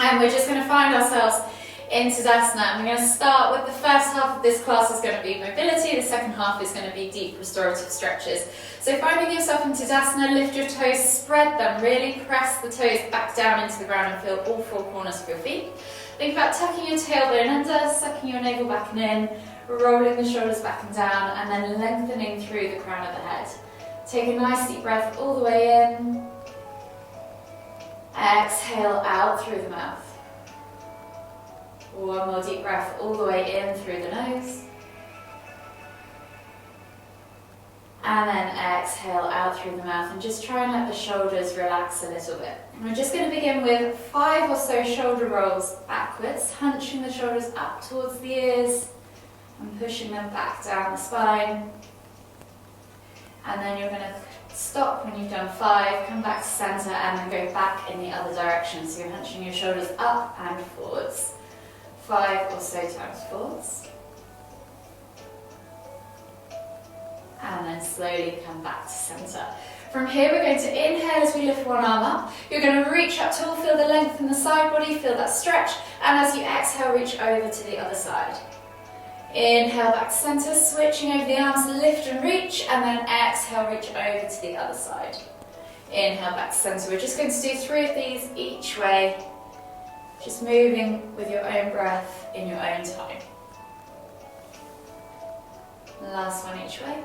And we're just going to find ourselves in Tadasana, and we're going to start with the first half of this class is going to be mobility, the second half is going to be deep restorative stretches. So finding yourself in Tadasana, lift your toes, spread them, really press the toes back down into the ground and feel all four corners of your feet. Think about tucking your tailbone under, sucking your navel back and in, rolling the shoulders back and down, and then lengthening through the crown of the head. Take a nice deep breath all the way in. Exhale out through the mouth. One more deep breath all the way in through the nose. And then exhale out through the mouth, and just try and let the shoulders relax a little bit. And we're just going to begin with 5 or so shoulder rolls backwards, hunching the shoulders up towards the ears and pushing them back down the spine. And then you're going to stop when you've done 5, come back to center, and then go back in the other direction. So you're hunching your shoulders up and forwards. 5 or so times forwards. And then slowly come back to center. From here we're going to inhale as we lift one arm up. You're going to reach up tall, feel the length in the side body, feel that stretch. And as you exhale, reach over to the other side. Inhale back to center, switching over the arms, lift and reach, and then exhale, reach over to the other side. Inhale back to center. We're just going to do 3 of these each way, just moving with your own breath in your own time. Last one each way.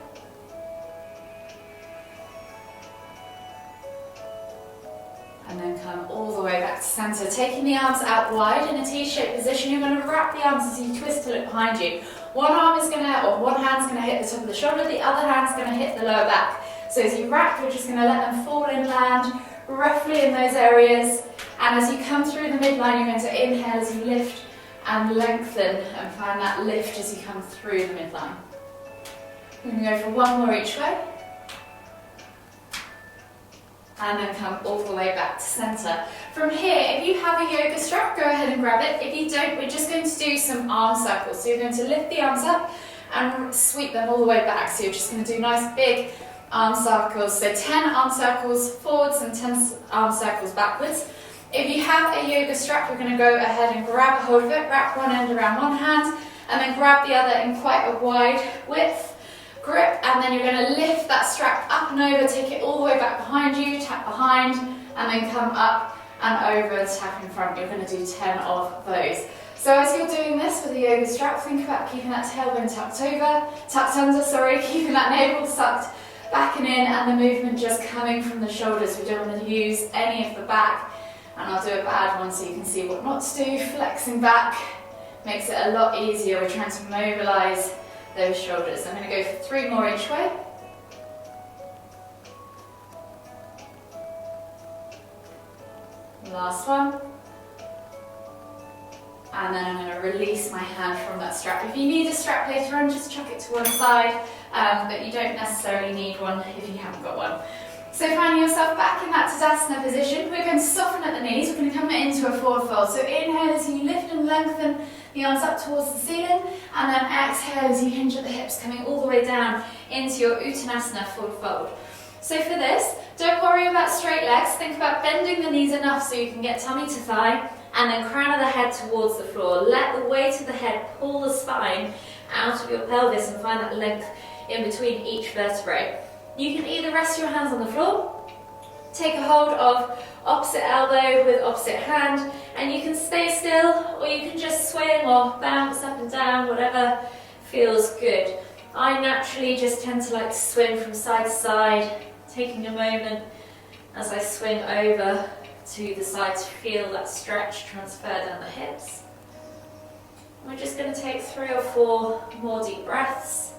And then come all the way back to center, taking the arms out wide in a T-shaped position. You're going to wrap the arms as you twist to look behind you. One hand's going to hit the top of the shoulder, the other hand's going to hit the lower back. So as you wrap, you're just going to let them fall in, land roughly in those areas. And as you come through the midline, you're going to inhale as you lift and lengthen, and find that lift as you come through the midline. We're going to go for 1 more each way. And then come all the way back to center. From here, if you have a yoga strap, go ahead and grab it. If you don't, we're just going to do some arm circles. So you're going to lift the arms up and sweep them all the way back. So you're just going to do nice big arm circles. So 10 arm circles forwards and 10 arm circles backwards. If you have a yoga strap, you're going to go ahead and grab a hold of it, wrap one end around one hand, and then grab the other in quite a wide width. Grip, and then you're going to lift that strap up and over, take it all the way back behind you, tap behind, and then come up and over and tap in front. You're going to do 10 of those. So as you're doing this with the yoga strap, think about keeping that tailbone tucked under, keeping that navel sucked back and in, and the movement just coming from the shoulders. We don't want to use any of the back, and I'll do a bad one so you can see what not to do. Flexing back makes it a lot easier. We're trying to mobilize those shoulders. I'm going to go for 3 more each way. Last one. And then I'm going to release my hand from that strap. If you need a strap later on, just chuck it to one side, but you don't necessarily need one if you haven't got one. So finding yourself back in that Tadasana position, we're going to soften at the knees. We're going to come into a forward fold. So inhale as you lift and lengthen the arms up towards the ceiling, and then exhale as you hinge at the hips, coming all the way down into your Uttanasana forward fold. So for this, don't worry about straight legs. Think about bending the knees enough so you can get tummy to thigh, and then crown of the head towards the floor. Let the weight of the head pull the spine out of your pelvis and find that length in between each vertebrae. You can either rest your hands on the floor, take a hold of opposite elbow with opposite hand, and you can stay still, or you can just swing or bounce up and down, whatever feels good. I naturally just tend to like to swing from side to side, taking a moment as I swing over to the side to feel that stretch transfer down the hips. We're just going to take 3 or 4 more deep breaths.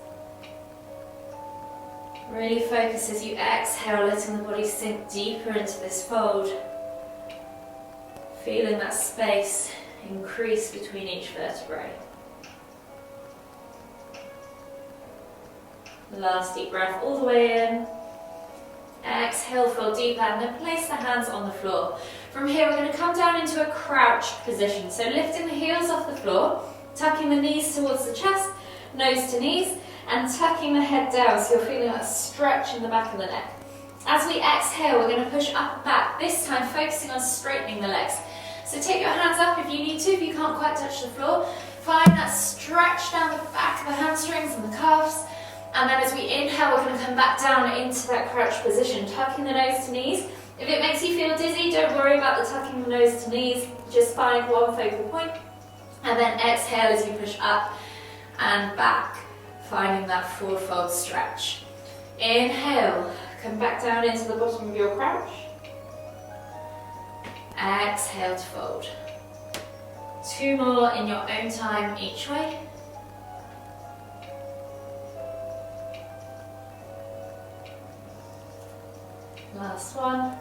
Really focus as you exhale, letting the body sink deeper into this fold. Feeling that space increase between each vertebrae. Last deep breath all the way in. Exhale, fold deeper, and then place the hands on the floor. From here, we're going to come down into a crouched position. So lifting the heels off the floor, tucking the knees towards the chest, nose to knees, and tucking the head down so you're feeling that stretch in the back of the neck. As we exhale, we're going to push up and back, this time focusing on straightening the legs. So take your hands up if you need to, if you can't quite touch the floor. Find that stretch down the back of the hamstrings and the calves. And then as we inhale, we're going to come back down into that crouch position, tucking the nose to knees. If it makes you feel dizzy, don't worry about the tucking the nose to knees. Just find one focal point. And then exhale as you push up and back, finding that forward fold stretch. Inhale, come back down into the bottom of your crouch. Exhale to fold. 2 more in your own time each way. Last one.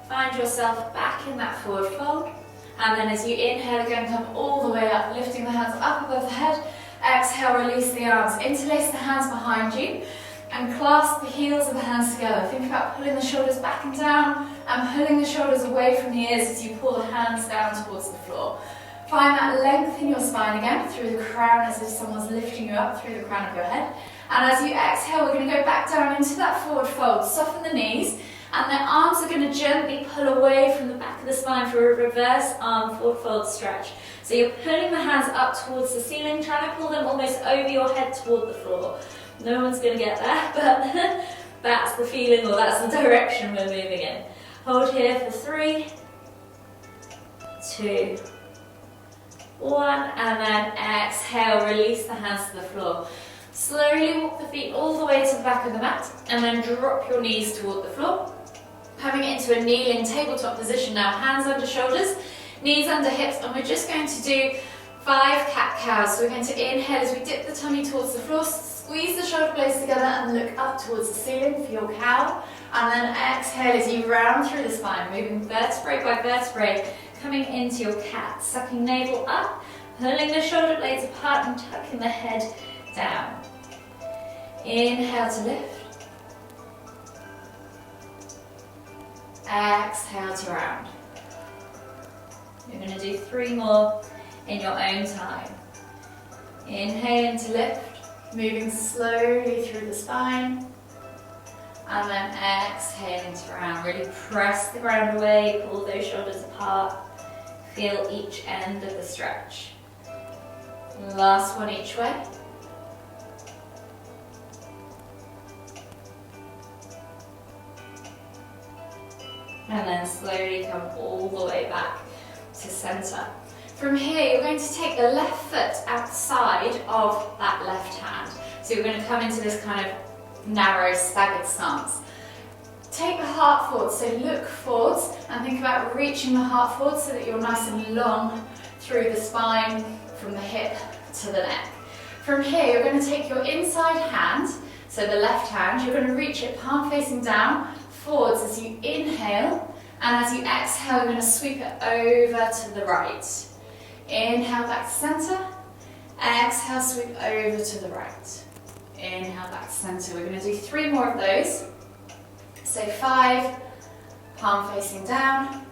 Find yourself back in that forward fold. And then as you inhale again, come all the way up, lifting the hands up above the head. Exhale, release the arms. Interlace the hands behind you and clasp the heels of the hands together. Think about pulling the shoulders back and down and pulling the shoulders away from the ears as you pull the hands down towards the floor. Find that length in your spine again through the crown as if someone's lifting you up through the crown of your head. And as you exhale, we're going to go back down into that forward fold. Soften the knees and the arms are going to gently pull away from the back of the spine for a reverse arm forward fold stretch. So you're pulling the hands up towards the ceiling, trying to pull them almost over your head toward the floor. No one's going to get there, but that's the feeling or that's the direction we're moving in. Hold here for 3, 2, 1, and then exhale, release the hands to the floor. Slowly walk the feet all the way to the back of the mat and then drop your knees toward the floor. Coming into a kneeling tabletop position now, hands under shoulders, knees under hips, and we're just going to do 5 cat-cows. So we're going to inhale as we dip the tummy towards the floor, squeeze the shoulder blades together and look up towards the ceiling for your cow. And then exhale as you round through the spine, moving vertebrae by vertebrae, coming into your cat, sucking navel up, pulling the shoulder blades apart and tucking the head down. Inhale to lift. Exhale to round. You're going to do 3 more in your own time. Inhaling to lift, moving slowly through the spine. And then exhaling to round. Really press the ground away, pull those shoulders apart. Feel each end of the stretch. Last one each way. And then slowly come all the way back to center. From here, you're going to take the left foot outside of that left hand. So you're going to come into this kind of narrow, staggered stance. Take the heart forward, so look forwards and think about reaching the heart forward so that you're nice and long through the spine from the hip to the neck. From here, you're going to take your inside hand, so the left hand, you're going to reach it palm facing down, forwards as you inhale, and as you exhale, you're going to sweep it over to the right. Inhale back to center, exhale, sweep over to the right. Inhale back to center. We're going to do 3 more of those. So 5, palm facing down.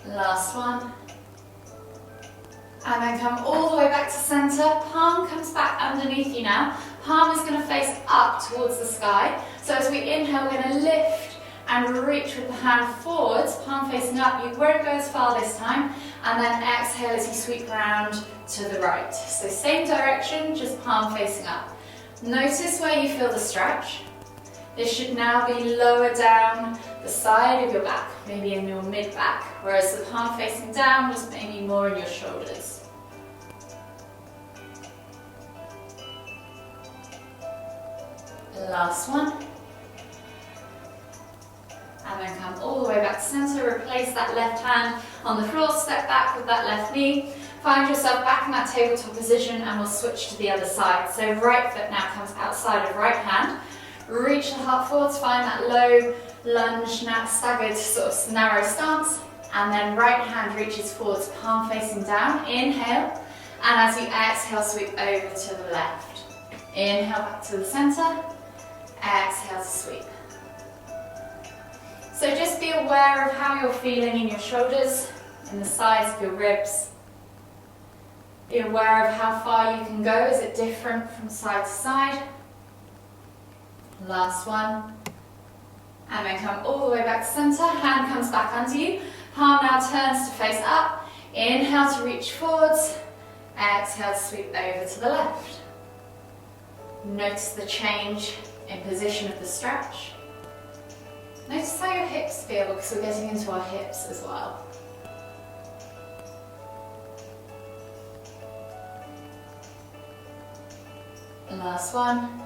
Last one. And then come all the way back to center. Palm comes back underneath you now. Palm is going to face up towards the sky. So as we inhale, we're going to lift and reach with the hand forwards, palm facing up. You won't go as far this time. And then exhale as you sweep around to the right. So same direction, just palm facing up. Notice where you feel the stretch. This should now be lower down the side of your back, maybe in your mid-back, whereas the palm facing down was maybe more in your shoulders. Last one. And then come all the way back to center, replace that left hand on the floor, step back with that left knee. Find yourself back in that tabletop position and we'll switch to the other side. So right foot now comes outside of right hand. Reach the heart forwards, find that low lunge, now staggered sort of narrow stance. And then right hand reaches forwards, palm facing down. Inhale. And as you exhale, sweep over to the left. Inhale back to the center. Exhale to sweep. So just be aware of how you're feeling in your shoulders, in the sides of your ribs. Be aware of how far you can go. Is it different from side to side? Last one. And then come all the way back to center, hand comes back under you, palm now turns to face up, inhale to reach forwards, exhale to sweep over to the left. Notice the change in position of the stretch. Notice how your hips feel, because we're getting into our hips as well. The last one.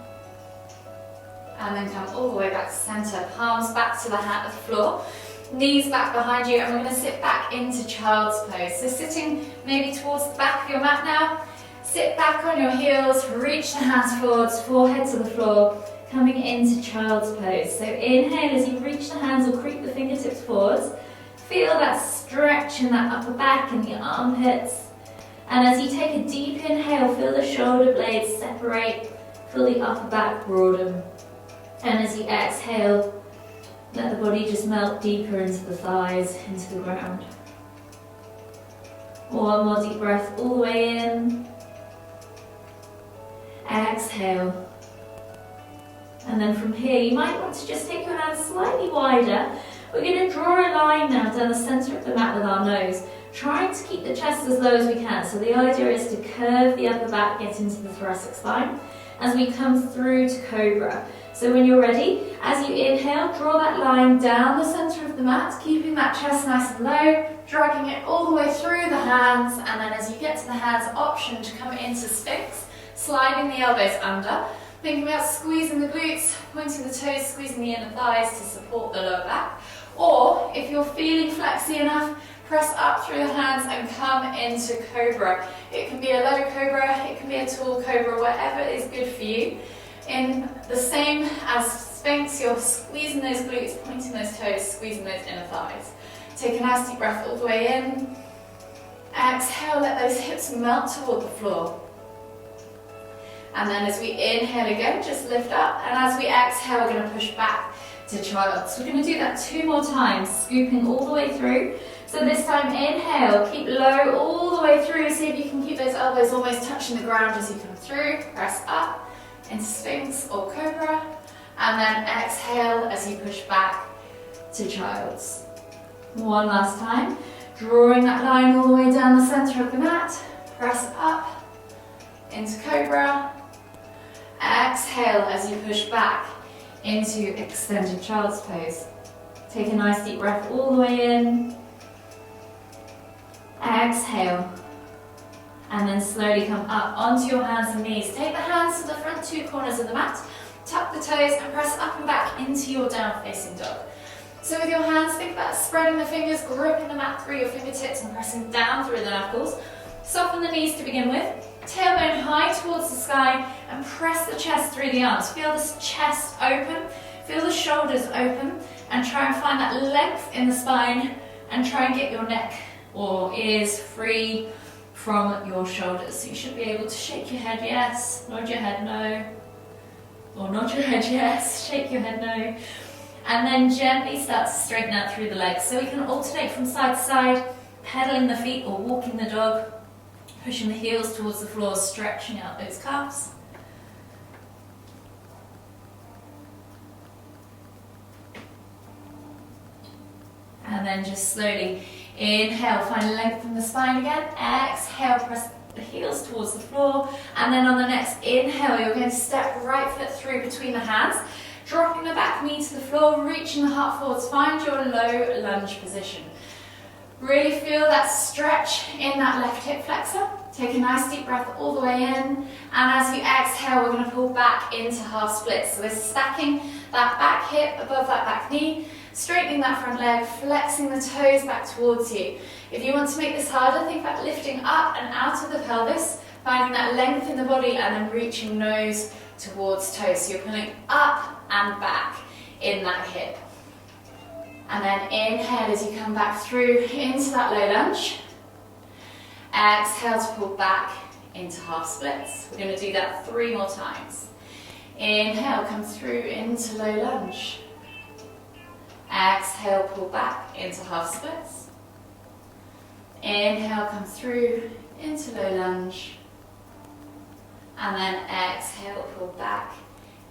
And then come all the way back to center, palms back to the floor, knees back behind you, and we're going to sit back into child's pose. So sitting maybe towards the back of your mat now, sit back on your heels, reach the hands forwards, forehead to the floor, coming into child's pose. So inhale as you reach the hands or creep the fingertips forwards, feel that stretch in that upper back and the armpits. And as you take a deep inhale, feel the shoulder blades separate, feel the upper back broaden. And as you exhale, let the body just melt deeper into the thighs, into the ground. One more deep breath all the way in. Exhale. And then from here, you might want to just take your hands slightly wider. We're going to draw a line now down the center of the mat with our nose, trying to keep the chest as low as we can. So the idea is to curve the upper back, get into the thoracic spine as we come through to cobra. So when you're ready, as you inhale, draw that line down the center of the mat, keeping that chest nice and low, dragging it all the way through the hands, and then as you get to the hands, option to come into Sphinx, sliding the elbows under, thinking about squeezing the glutes, pointing the toes, squeezing the inner thighs to support the lower back. Or, if you're feeling flexy enough, press up through the hands and come into cobra. It can be a low cobra, it can be a tall cobra, whatever is good for you. In the same as Sphinx, you're squeezing those glutes, pointing those toes, squeezing those inner thighs. Take a nice deep breath all the way in. Exhale, let those hips melt toward the floor. And then as we inhale again, just lift up. And as we exhale, we're going to push back to child. So we're going to do that 2 more times, scooping all the way through. So this time, inhale, keep low all the way through. See if you can keep those elbows almost touching the ground as you come through. Press up into Sphinx or Cobra. And then exhale as you push back to child's. One last time. Drawing that line all the way down the center of the mat. Press up into Cobra. Exhale as you push back into extended child's pose. Take a nice deep breath all the way in. Exhale. And then slowly come up onto your hands and knees. Take the hands to the front 2 corners of the mat. Tuck the toes and press up and back into your down facing dog. So with your hands, think about spreading the fingers, gripping the mat through your fingertips and pressing down through the knuckles. Soften the knees to begin with. Tailbone high towards the sky and press the chest through the arms. Feel this chest open, feel the shoulders open, and try and find that length in the spine and try and get your neck or ears free from your shoulders. So you should be able to shake your head yes, nod your head no, or nod your head yes, shake your head no. And then gently start to straighten out through the legs. So we can alternate from side to side, pedaling the feet or walking the dog, pushing the heels towards the floor, stretching out those calves. And then just slowly inhale, find length from the spine again. Exhale, press the heels towards the floor. And then on the next inhale, you're going to step right foot through between the hands, dropping the back knee to the floor, reaching the heart forwards. Find your low lunge position. Really feel that stretch in that left hip flexor. Take a nice deep breath all the way in. And as you exhale, we're going to pull back into half splits. So we're stacking that back hip above that back knee, straightening that front leg, flexing the toes back towards you. If you want to make this harder, think about lifting up and out of the pelvis, finding that length in the body and then reaching nose towards toes. So you're pulling up and back in that hip. And then inhale as you come back through into that low lunge. Exhale to pull back into half splits. We're going to do that 3 more times. Inhale, come through into low lunge. Exhale, pull back into half splits. Inhale, come through into low lunge. And then exhale, pull back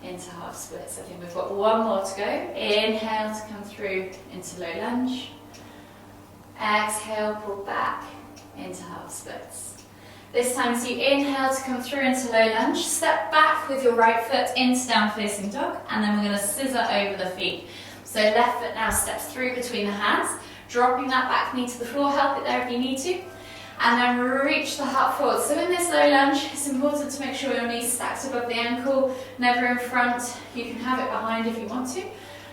into half splits. I think we've got one more to go. Inhale to come through into low lunge. Exhale, pull back into half splits. This time, as you inhale to come through into low lunge, step back with your right foot into down facing dog, and then we're going to scissor over the feet. So left foot now steps through between the hands, dropping that back knee to the floor, help it there if you need to, and then reach the heart forward. So in this low lunge, it's important to make sure your knee stacks above the ankle, never in front. You can have it behind if you want to.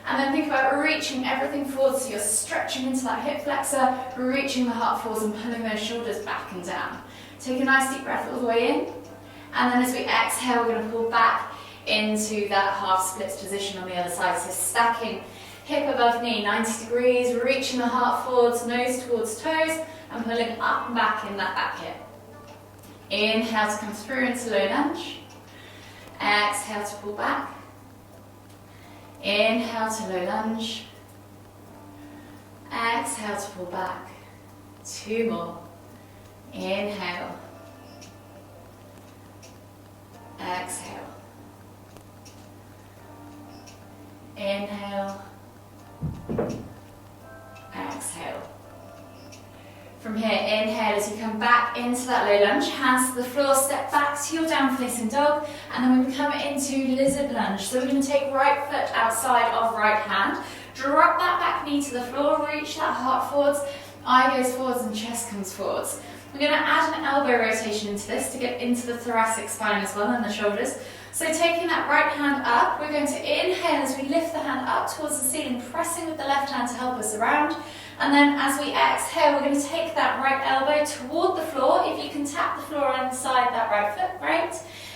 And then think about reaching everything forward, so you're stretching into that hip flexor, reaching the heart forwards and pulling those shoulders back and down. Take a nice deep breath all the way in, and then as we exhale, we're going to pull back into that half splits position on the other side. So stacking hip above knee, 90 degrees, reaching the heart forwards, nose towards toes, and pulling up and back in that back hip. Inhale to come through into low lunge. Exhale to pull back. Inhale to low lunge. Exhale to pull back. 2 more. Inhale. Exhale. Inhale. Exhale. From here, inhale as you come back into that low lunge, hands to the floor, step back to your down facing dog, and then we come into lizard lunge. So we're going to take right foot outside of right hand, drop that back knee to the floor, reach that heart forwards, eye goes forwards and chest comes forwards. We're going to add an elbow rotation into this to get into the thoracic spine as well and the shoulders. So taking that right hand up, we're going to inhale as we lift the hand up towards the ceiling, pressing with the left hand to help us around. And then as we exhale, we're going to take that right elbow toward the floor. If you can tap the floor inside that right foot, great.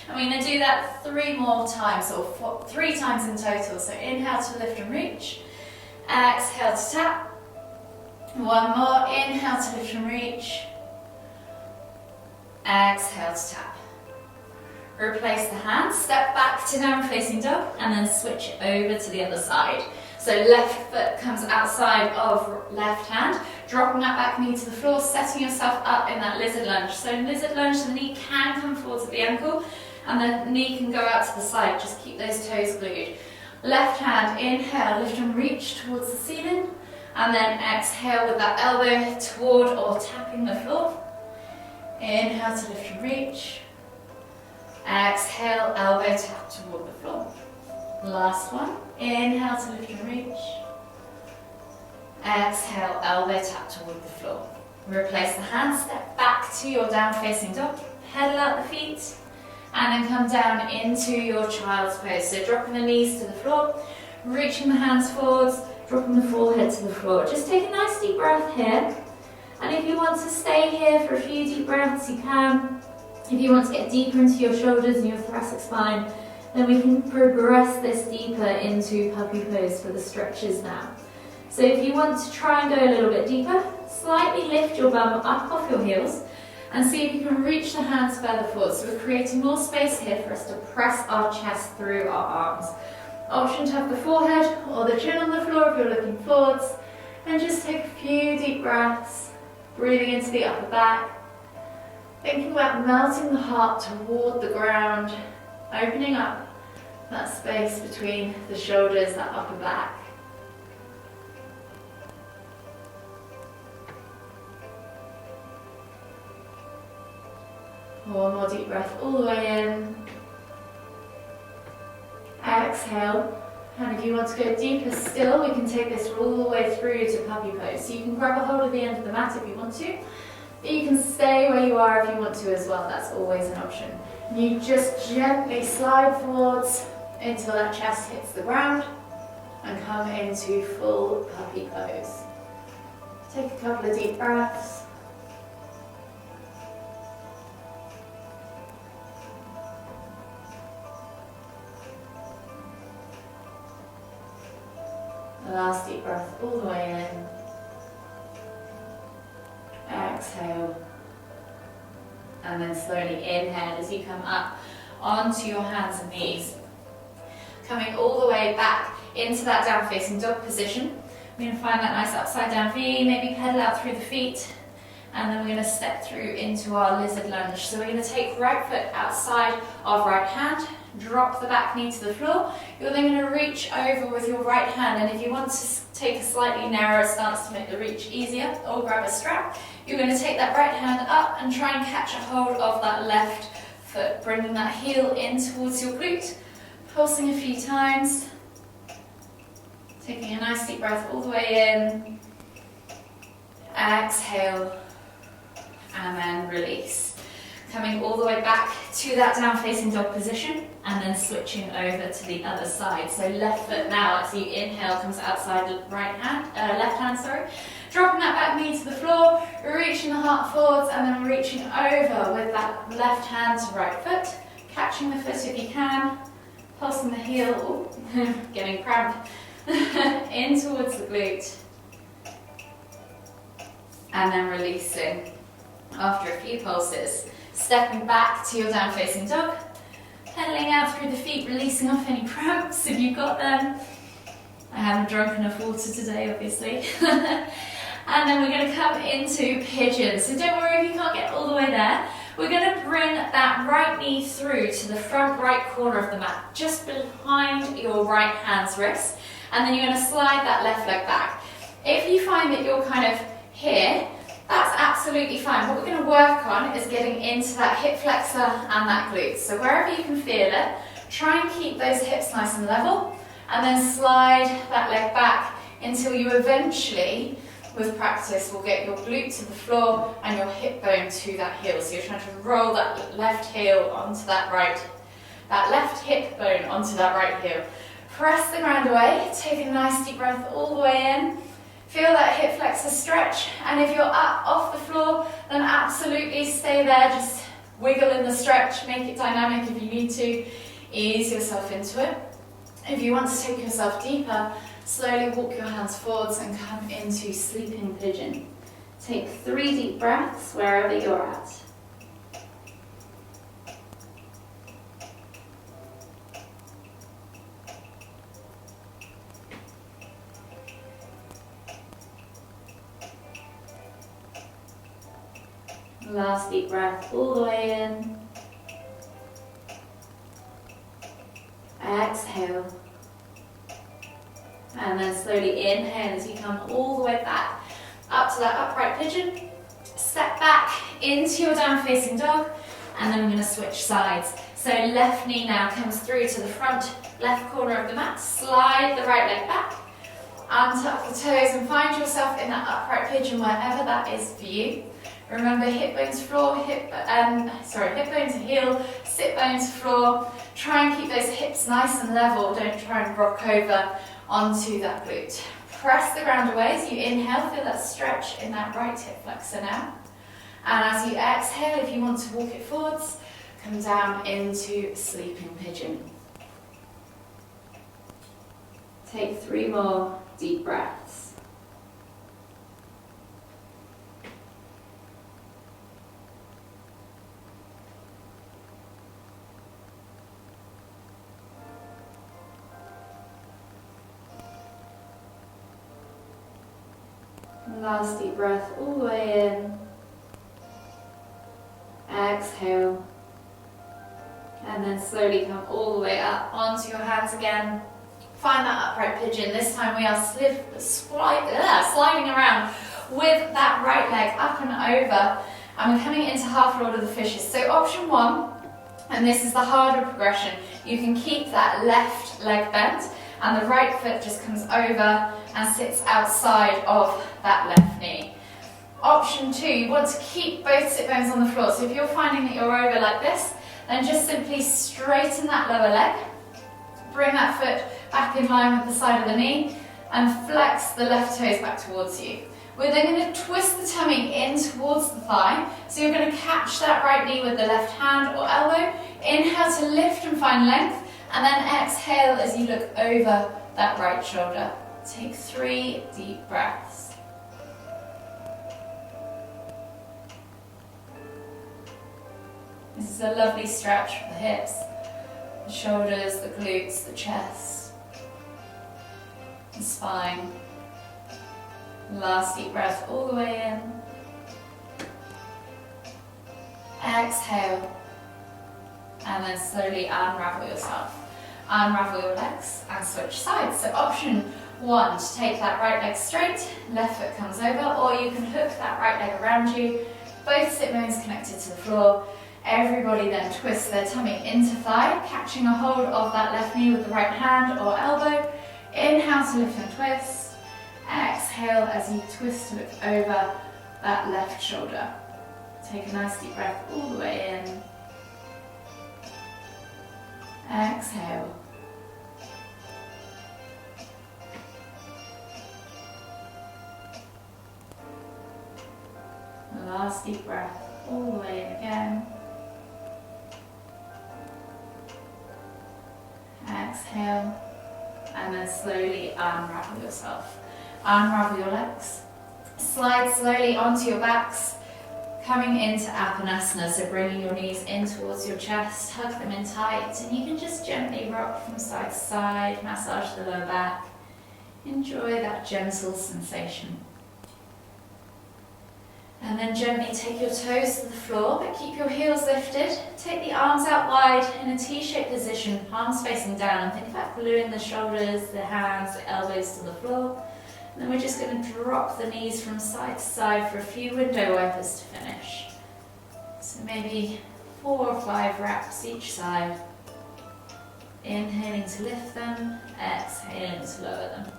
And we're going to do that 3 more times, or 3 times in total. So inhale to lift and reach. Exhale to tap. 1 more. Inhale to lift and reach. Exhale to tap. Replace the hands, step back to down facing dog, and then switch over to the other side. So left foot comes outside of left hand, dropping that back knee to the floor, setting yourself up in that lizard lunge. So in lizard lunge, the knee can come forwards at the ankle, and the knee can go out to the side. Just keep those toes glued. Left hand, inhale, lift and reach towards the ceiling, and then exhale with that elbow toward or tapping the floor. Inhale to lift and reach. Exhale, elbow tap toward the floor. Last one. Inhale to lift and reach. Exhale, elbow tap toward the floor. Replace the hands, step back to your down facing dog, pedal out the feet, and then come down into your child's pose. So dropping the knees to the floor, reaching the hands forwards, dropping the forehead to the floor. Just take a nice deep breath here. And if you want to stay here for a few deep breaths, you can. If you want to get deeper into your shoulders and your thoracic spine, then we can progress this deeper into puppy pose for the stretches now. So if you want to try and go a little bit deeper, slightly lift your bum up off your heels and see if you can reach the hands further forward. So we're creating more space here for us to press our chest through our arms. Option to have the forehead or the chin on the floor if you're looking forwards. And just take a few deep breaths, breathing into the upper back. Thinking about melting the heart toward the ground, opening up that space between the shoulders, that upper back. One more deep breath all the way in. Exhale. And if you want to go deeper still, we can take this all the way through to puppy pose. So you can grab a hold of the end of the mat if you want to. But you can stay where you are if you want to as well, that's always an option. And you just gently slide forwards until that chest hits the ground and come into full puppy pose. Take a couple of deep breaths. Last deep breath all the way in. Exhale, and then slowly inhale as you come up onto your hands and knees. Coming all the way back into that down facing dog position. We're going to find that nice upside down V, maybe pedal out through the feet, and then we're going to step through into our lizard lunge. So we're going to take right foot outside of right hand, drop the back knee to the floor. You're then going to reach over with your right hand, and if you want to take a slightly narrower stance to make the reach easier, or grab a strap, you're going to take that right hand up and try and catch a hold of that left foot, bringing that heel in towards your glute, pulsing a few times, taking a nice deep breath all the way in, exhale, and then release. Coming all the way back to that down facing dog position, and then switching over to the other side. So left foot now, as you inhale, comes outside left hand, dropping that back knee to the floor, reaching the heart forwards, and then reaching over with that left hand to right foot, catching the foot if you can, pulsing the heel, getting cramped, in towards the glute, and then releasing after a few pulses. Stepping back to your down facing dog, pedaling out through the feet, releasing off any cramps if you've got them. I haven't drunk enough water today, obviously. And then we're going to come into pigeon. So don't worry if you can't get all the way there. We're going to bring that right knee through to the front right corner of the mat, just behind your right hand's wrist. And then you're going to slide that left leg back. If you find that you're kind of here, that's absolutely fine. What we're going to work on is getting into that hip flexor and that glute. So wherever you can feel it, try and keep those hips nice and level, and then slide that leg back until you eventually, with practice, will get your glute to the floor and your hip bone to that heel. So you're trying to roll that left heel onto that left hip bone onto that right heel. Press the ground away, take a nice deep breath all the way in. Feel that hip flexor stretch, and if you're up off the floor, then absolutely stay there. Just wiggle in the stretch, make it dynamic if you need to. Ease yourself into it. If you want to take yourself deeper, slowly walk your hands forwards and come into sleeping pigeon. Take 3 deep breaths wherever you're at. Last deep breath all the way in. Exhale. And then slowly inhale as you come all the way back up to that upright pigeon. Step back into your down facing dog, and then we're going to switch sides. So left knee now comes through to the front left corner of the mat. Slide the right leg back. Untuck the toes and find yourself in that upright pigeon wherever that is for you. Remember, hip bone to floor, hip bone to heel, sit bone to floor. Try and keep those hips nice and level. Don't try and rock over onto that glute. Press the ground away as you inhale. Feel that stretch in that right hip flexor now. And as you exhale, if you want to walk it forwards, come down into sleeping pigeon. Take 3 more deep breaths. Last deep breath all the way in. Exhale. And then slowly come all the way up onto your hands again. Find that upright pigeon. This time we are sliding around with that right leg up and over. And we're coming into half Lord of the Fishes. So option 1, and this is the harder progression, you can keep that left leg bent and the right foot just comes over and sits outside of that left knee. Option 2, you want to keep both sit bones on the floor. So if you're finding that you're over like this, then just simply straighten that lower leg. Bring that foot back in line with the side of the knee and flex the left toes back towards you. We're then going to twist the tummy in towards the thigh. So you're going to catch that right knee with the left hand or elbow. Inhale to lift and find length, and then exhale as you look over that right shoulder. Take 3 deep breaths. This is a lovely stretch for the hips, the shoulders, the glutes, the chest, the spine. Last deep breath all the way in. Exhale. and then slowly unravel yourself. Unravel your legs and switch sides. So option 1, to take that right leg straight, left foot comes over, or you can hook that right leg around you, both sit bones connected to the floor. Everybody then twists their tummy into thigh, catching a hold of that left knee with the right hand or elbow. Inhale to lift and twist. Exhale as you twist to look over that left shoulder. Take a nice deep breath all the way in. Exhale. Last deep breath all the way in again. Exhale, and then slowly unravel yourself. Unravel your legs. Slide slowly onto your backs, coming into Apanasana, so bringing your knees in towards your chest, hug them in tight, and you can just gently rock from side to side, massage the lower back. Enjoy that gentle sensation. And then gently take your toes to the floor, but keep your heels lifted. Take the arms out wide in a T-shaped position, palms facing down. Think about gluing the shoulders, the hands, the elbows to the floor. And then we're just going to drop the knees from side to side for a few window wipers to finish. So maybe 4 or 5 wraps each side. Inhaling to lift them, exhaling to lower them.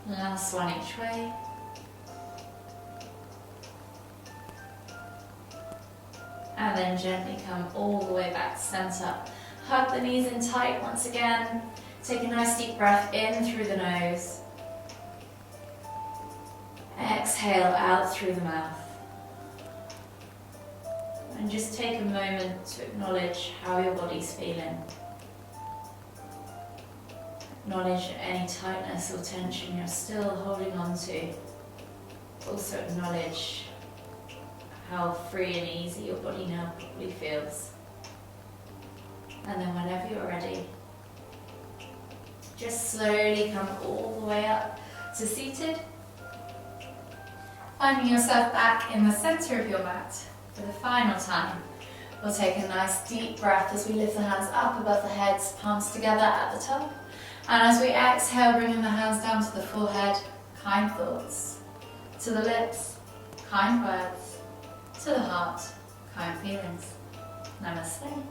Last one each way. And then gently come all the way back to center. Hug the knees in tight once again. Take a nice deep breath in through the nose. Exhale out through the mouth. And just take a moment to acknowledge how your body's feeling. Acknowledge any tightness or tension you're still holding on to. Also acknowledge how free and easy your body now probably feels. And then whenever you're ready, just slowly come all the way up to seated. Finding yourself back in the center of your mat for the final time. We'll take a nice deep breath as we lift the hands up above the heads, palms together at the top. And as we exhale, bringing the hands down to the forehead, kind thoughts. To the lips, kind words. To the heart, kind feelings. Namaste.